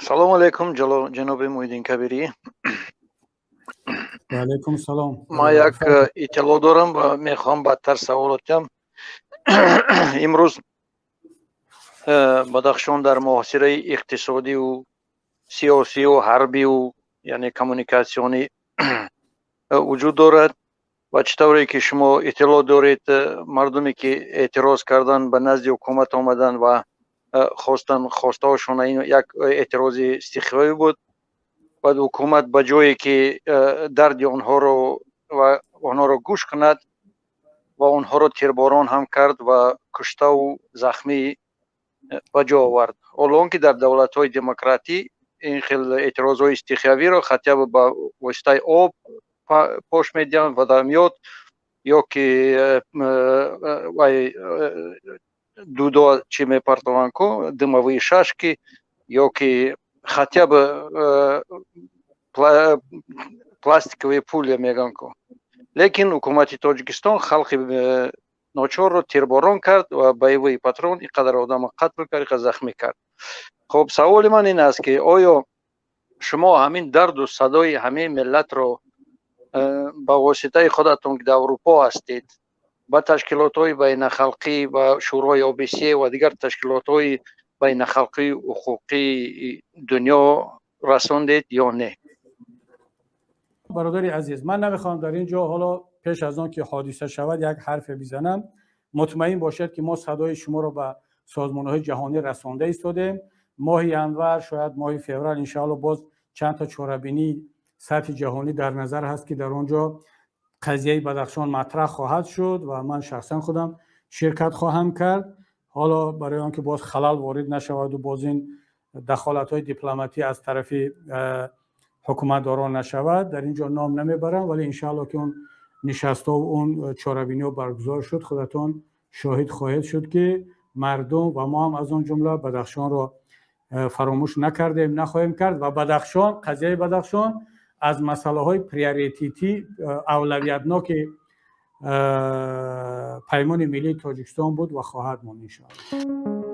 салому алейкум ҷаноби Муҳиддин Кабирӣ. ва алейкум салом. Ман як иттилоъ дорам ва мехоҳам баъдтар саволот кунам. имрӯз Бадахшон дар муҳосираи иқтисодию сиёсию ҳарбию яъне коммуникатсионӣ вуҷуд дорад ва чӣ тавре ки шумо иттилоъ доред, мардуме ки эътироз кардан ба назди ҳукумат омадан ва хостаҳошон як эътирози истихфоӣ буд. Баъд ҳукумат ба ҷое ки дарди онҳоро гӯш кунад ва онҳоро тирборон ҳам кард ва куштаву захмӣ ба ҷо овард. ҳоло он ки дар давлатҳои демократӣ ин хел эътирозҳои истихфавиро хатя ба воситаи об пош медиҳанд ва дамёд ё ки дудо чӣ мепартованд ку дымовые шашки ё ки хатя ба пластиковые пуля мегӯянд ку. Лекин ҳукумати Тоҷикистон халқи ночорро тирборон кард ва боевой патрон инқадр одамро қатл кард, инқадр захмӣ кард. хоб саволи ман ин аст ки оё шумо ҳамин дарду садои ҳамаи миллатро ба воситаи худатон ки дар Аврупо ҳастед ба ташкилотҳои байнахалқӣ ва шӯрои ОБСЕ ва дигар ташкилотҳои байнахалқии ҳуқуқии дунё расондед ё не? برادری عزیز، من نمیخوام در اینجا حالا پیش از آن که حادثه شود یک حرف بزنم. مطمئن باشید که ما صدای شما رو به سازمان‌های جهانی رسانده ایستادیم. ماه ینور شاید ماه فوریه ان شاء الله باز چند تا چاره‌بینی سطح جهانی در نظر هست که در آنجا قضیه بدخشان مطرح خواهد شد و من شخصا خودم شرکت خواهم کرد. حالا برای آنکه باز خلل وارد نشود و باز این دخالت‌های دیپلماتی از طرف حکومت داران نشود، در اینجا نام نمیبرم، ولی انشاءالله که اون نشست و اون چاره‌بینی ها برگزار شد خودتون شاهد خواهید شد که مردم و ما هم از اون جمله بدخشان را فراموش نکردیم، نخواهیم کرد و بدخشان، قضیه بدخشان از مسئله های پریوریتی اولویتناک پیمان ملی تاجیکستان بود و خواهد ماند انشاءالله.